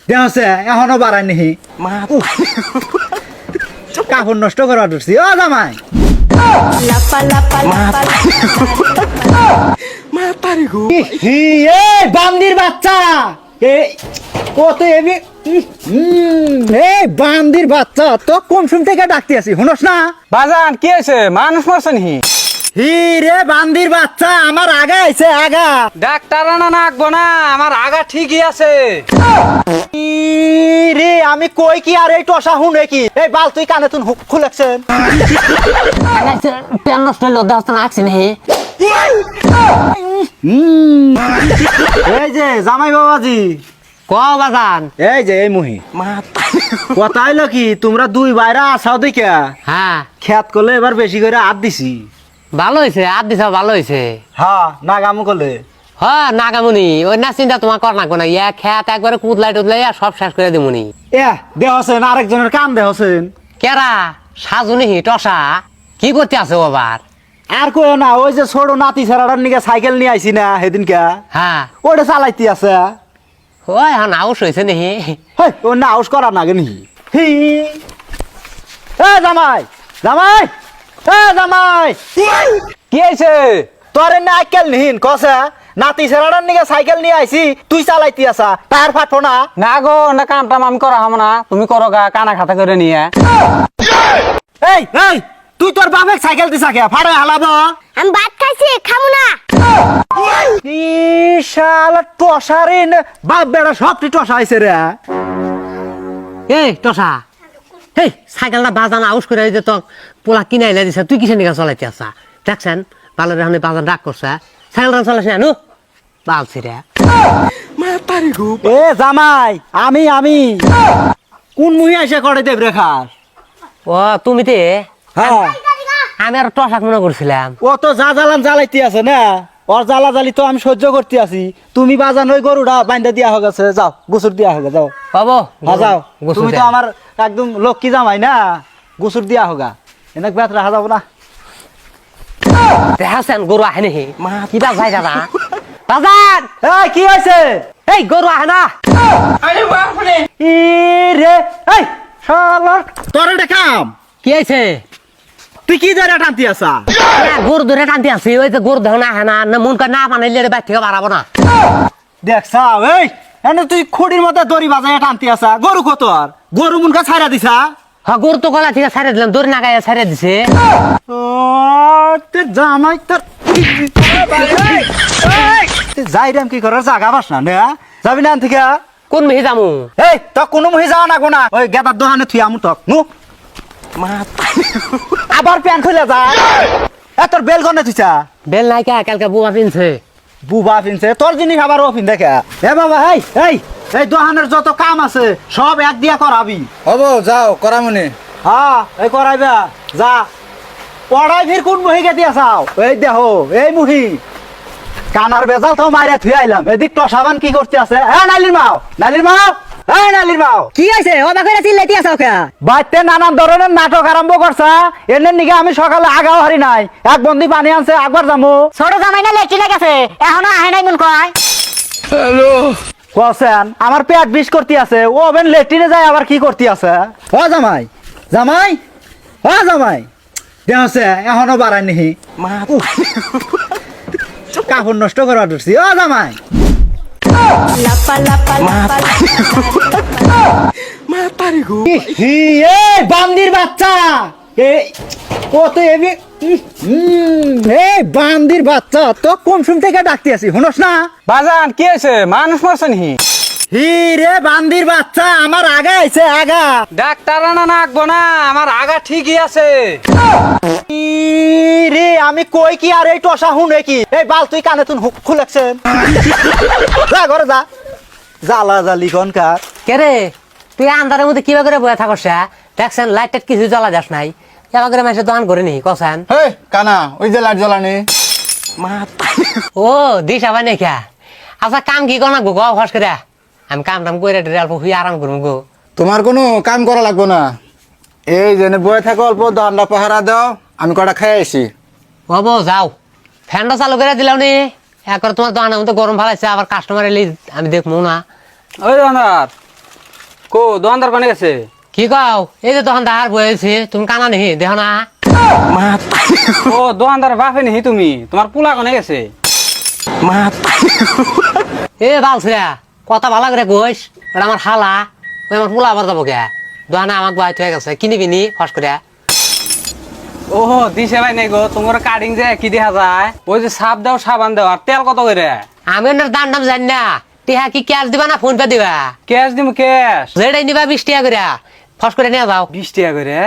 দেহছে এখনো বাড়াই নিহি কাপড় নষ্ট করা ধরছি ও জামাই বান্দির বাচ্চা কত বান্দির বাচ্চা তো কোন শুন থেকে ডাকতে আছি শুনস না বাজান কি আছে মানুষ মারছে নি হি রে বান্দির বাচ্চা আমার আগা আইছে আগা ডাক্তার আনা নাকবো না আমার আগা ঠিকই আছে রে আমি কই কি আর এই টসা হুনে কি এই বাল তুই কানে তুন হুক খুলেছেন প্যান নষ্ট হইলো দেওয়া আসছে নি এই যে জামাই বাবাজি ক বাজান এই যে এই মুহি কথা হইলো কি তোমরা দুই বাইরা আসাও দেখা হ্যাঁ খেত করলে এবার বেশি করে হাত দিছি ভালো হয়েছে আর দিছা ভালো হয়েছে হ্যাঁ নাগামু করলে হ্যাঁ নাগামুনি ওই না চিন্তা তোমার কর না কোনা ইয়া খেত একবারে কুদলাই টুদলাই সব শেষ করে দিমুনি দেহছেন আরেকজনের কাম দেহছেন কেরা সাজুনি টসা কি করতে আছে আবার আর কই না ওই যে ছোট নাতি ছেড়াটার নিকে সাইকেল নিয়ে আইছি না সেদিনকে হ্যাঁ ওটা চালাইতে আছে ওই হ্যাঁ নাউস হয়েছে নি হেই ও না আউস করার নাগে নি এ জামাই জামাই এ জামাই কি আছে তোরে না আইকেল নিহিন কসে নাতি ছেড়াটার নিকে সাইকেল নিয়ে আইছি তুই চালাইতে আসা টায়ার ফাটবো না না গো না কামটা আমি করা হবো না তুমি করো গা কানা খাতা করে নিয়ে এই এই তুই তোর বাপের সাইকেল দিছা কে ফাড়ে হালাবো আমি ভাত খাইছি খামু না শালা টসা রে বাপ বেড়া সবটি টসা আইছে রে এই টসা এই সাইকেলটা বাজান আউস করে যে তো পোলা কিনাই লাই দিছে তুই কিসের নিকা চলাইতে আসা দেখছেন ভালো রে বাজান রাগ করছে সাইকেলটা চলাস না নু বালছি রে এ জামাই আমি কোন মুহি আইসা করে দেব রেখা ও তুমি তে হ্যাঁ আমি আর টসাক মনে করছিলাম ও তো যা জ্বালান জ্বালাইতে আছে না ওর জ্বালা জ্বালি তো আমি সহ্য করতে আছি তুমি বাজান ওই গরুটা বাইন্দা দিয়া হয়ে গেছে যাও গুসুর দিয়া হয়ে যাও পাবো হ্যাঁ যাও তুমি তো আমার একদম লক্ষ্মী জামাই না গুসুর দিয়া হোগা এনে বেত রাখা যাবো না দেখাছেন গরু আহে নি কিবা যাই দাদা বাজান এই কি হয়েছে এই গরু আহে না ই রে এই শালার তোর এটা কাম কি হয়েছে তুই কি ধরে টানতি আসা গরু ধরে টানতে আসি ওই যে গরু ধরে না আহে না মন করে না বানাইলে বাইর থেকে বাড়াবো না দেখছা এই এনে তুই খুঁড়ির মধ্যে দড়ি বাজায় টানতি আসা গরু কত আর গরু মুনকা ছাইরা দিছা হ্যাঁ গরু তো গলা থেকে ছাড়িয়ে দিলাম দড়ি না গায়ে ছাড়িয়ে দিছে ও তে জামাই তোর যাইরাম কি করার জায়গা বাস না যাবি না থেকে কোন মেহে যামু এই তো কোনো মহি যাওয়া না গোনা ওই গেদার দোকানে থুই আমু তক নু আবার প্যান খুলে যা এ তোর বেল গনে থুইছা বেল নাই কা কালকে বুয়া পিনছে বুবা ফিনছে তোর জিনিস আবার ও ফিন দেখে এ বাবা এই এই এই দোকানের যত কাম আছে সব এক দিয়া করাবি হব যাও করা মনে হ্যাঁ এই করাইবা যা পড়াই ফির কোন মহিকে দিয়া চাও এই দেখো এই মুহি কানার বেজাল তো মাইরা থুই আইলাম এদিক টসাবান কি করতে আছে হ্যাঁ নালির মাও এই নালির মাও কি আছে ওবা করে চিল্লাইতে আছো কে বাইতে নানান ধরনের নাটক আরম্ভ করছা এর নিকে আমি সকালে আগাও হারি নাই এক বন্দি পানি আনছে একবার যাবো ছোট জামাই না লেট্রিনে গেছে এখনো আহে নাই মন কয় কছেন আমার পেট বিষ করতে আছে ও ওভেন লেট্রিনে যায় আবার কি করতে আছে ও জামাই জামাই ও জামাই দেহছে এখনো বাড়াই নিহি কাপড় নষ্ট করা ধরছি ও জামাই লাপা লাপা লাপা বান্দির বাচ্চা কত বান্দির বাচ্চা তো কোন শুন থেকে ডাকতে আছি শুনস না বাজান কি আছে মানুষ মারছে নি হি রে বান্দির বাচ্চা আমার আগা আইছে আগা ডাক্তার আনা নাকবো না আমার আগা ঠিকই আছে ই রে আমি কই কি আর এই টসা হুনে কি এই বাল তুই কানে তুন হুক খুলেছেন যা ঘরে যা জ্বালা জালি কনকার কে রে তুই আন্ধারের মধ্যে কিবা করে বয়ে থাকস দেখছেন লাইট টাইট কিছু জ্বালা যাস নাই এবার করে মাসে দোকান করে নি কছেন হে কানা ওই যে লাইট জ্বালানি ও দিস আবার নেখা আচ্ছা কাম কি কর না গো ঘস করে আমি কাম টাম করে অল্প হুই আরাম করবো গো তোমার কোনো কাম করা লাগবে না এই জেনে বয়ে থাকো অল্প দণ্ডা পাহারা দাও আমি কটা খাই আসি হবো যাও ফ্যানটা চালু করে দিলাম নি একবার তোমার দোকানের মধ্যে গরম ভালাইছে আবার কাস্টমার এলি আমি দেখবো না ওই রানার কো দোকানদার কোনে গেছে? কি কও এই যে তখন দাঁড় বয়েছে তুমি কানা নেহি দেখো না ও দোকানদার বাপে নেহি তুমি, তোমার পোলা কোনে গেছে? এ বালছিরা কথা ভালো করে কইস ওটা আমার হালা ওই আমার পোলা আবার যাবো কে দোকানে আমাকে বাইতে হয়ে গেছে কিনিবি নি ফস করে ও দিছে ভাই নাই গো, তোমার কাটিং যে কি দেখা যায়, ওই যে সাপ দাও সাবান দাও আর তেল কত করে? আমি ওনার দাম দাম জানি না টিহা কি ক্যাশ দিবা না ফোন পে দিবা ক্যাশ দিম ক্যাশ। যেটাই নিবা 20 টাকা করে ফস করে নিয়ে যাও 20 টাকা করে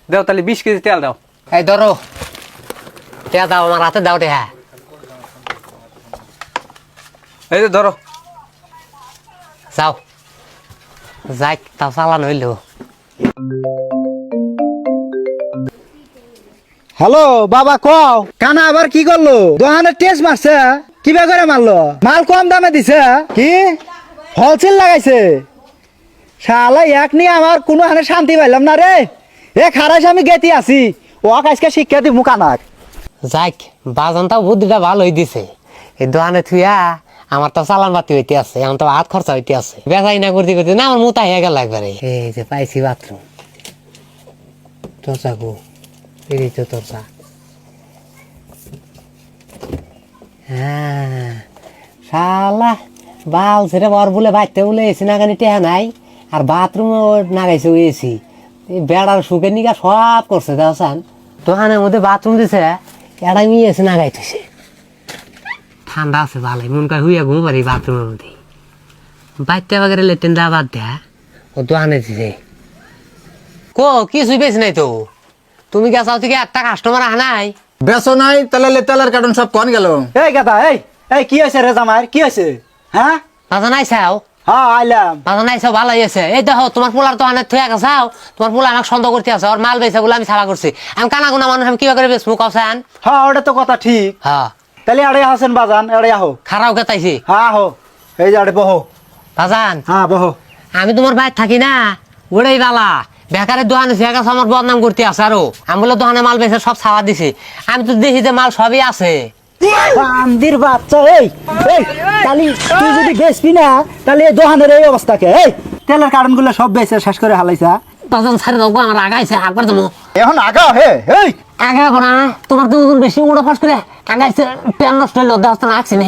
দাও, তাহলে 20 কেজি তেল দাও। এই ধরো টিয়া দাও আমার হাতে দাও টিহা এই যে ধরো। যাও যাই তাও চালান হইল হ্যালো বাবা কও কানা আবার কি করলো দোকানের টেস্ট মারছে কিবা করে মারলো মাল কম দামে দিছে কি হলসেল লাগাইছে শালা এক নিয়ে আমার কোনো হানে শান্তি পাইলাম না রে এ খারাইছে আমি গেতি আছি ও আজকে শিক্ষা দিব কানাক যাক বাজনটাও বুদ্ধিটা ভালো হয়ে দিছে এই দোকানে থুয়া আমার তো চালান বাতি হইতে আছে এখন তো হাত খরচা হইতে আছে বেচাই না করতে করতে না আমার মোটা হয়ে গেল একবারে এই যে পাইছি বাথরুম তোরসা গো এই তো তোরসা হ্যাঁ শালা বাল ছেড়ে বর বলে বাইতে বলে এসি নাগানি টেহা নাই আর বাথরুমে নাগাইছে ওই এসি বেড়ার সুখের নিকা সব করছে দেখছেন দোকানের মধ্যে বাথরুম দিছে এটা নিয়ে এসে নাগাইতেছে ঠান্ডা আছে ভালোই মন করে হুইয়া ঘুম পারি বাথরুমের মধ্যে বাইতে বাগেরে লেট্রিন দেওয়া বাদ দেয়া ও দোকানে দিছে কো কিছুই বেশি নাই তো তুমি গেছাও থেকে একটা কাস্টমার আহ নাই বেসো নাই তাহলে তেলের কার্টন সব কোন গেল? এই গাদা এই কি হয়েছে রে জামাই কি হয়েছে হ্যাঁ বাজা নাই চাও হ্যাঁ আইলাম বাজা নাই চাও ভালো হয়েছে এই দেখো তোমার পোলার তো অনেক থুয়া গেছাও তোমার পোলা আমাকে সন্দেহ করতে আছে ওর মাল বেছে বলে আমি ছাড়া করছি আমি কানা গুনা মানুষ আমি কিবা করে বেচবো কাউসান হ্যাঁ ওটা তো কথা ঠিক হ্যাঁ তাহলে আড়ে হাসেন বাজান আড়ে আহো খারাও গেতাইছি হ্যাঁ আহো এই যে আড়ে বহো বাজান হ্যাঁ বহো আমি তোমার বাইর থাকি না ওটাই বালা বেকারের দোকানে জায়গা আমার বদনাম করতে আছে আরো আমি বলে দোকানে মাল বেছে সব ছাওয়া দিছি আমি তো দেখি যে মাল সবই আছে বান্দির বাচ্চা এই তাহলে তুই যদি বেচবি না তাহলে এই দোকানের এই অবস্থাকে এই তেলের কারণগুলো সব বেচে শেষ করে হালাইছা বাজান ছাড়ে দাও গো, আমার আগাইছে একবার দেবো এখন আগা হে এই আগে না তোমার তো ওজন বেশি উড়ো ফাঁস করে আগাইছে প্যান নষ্ট হইলো দেওয়া রাখছি না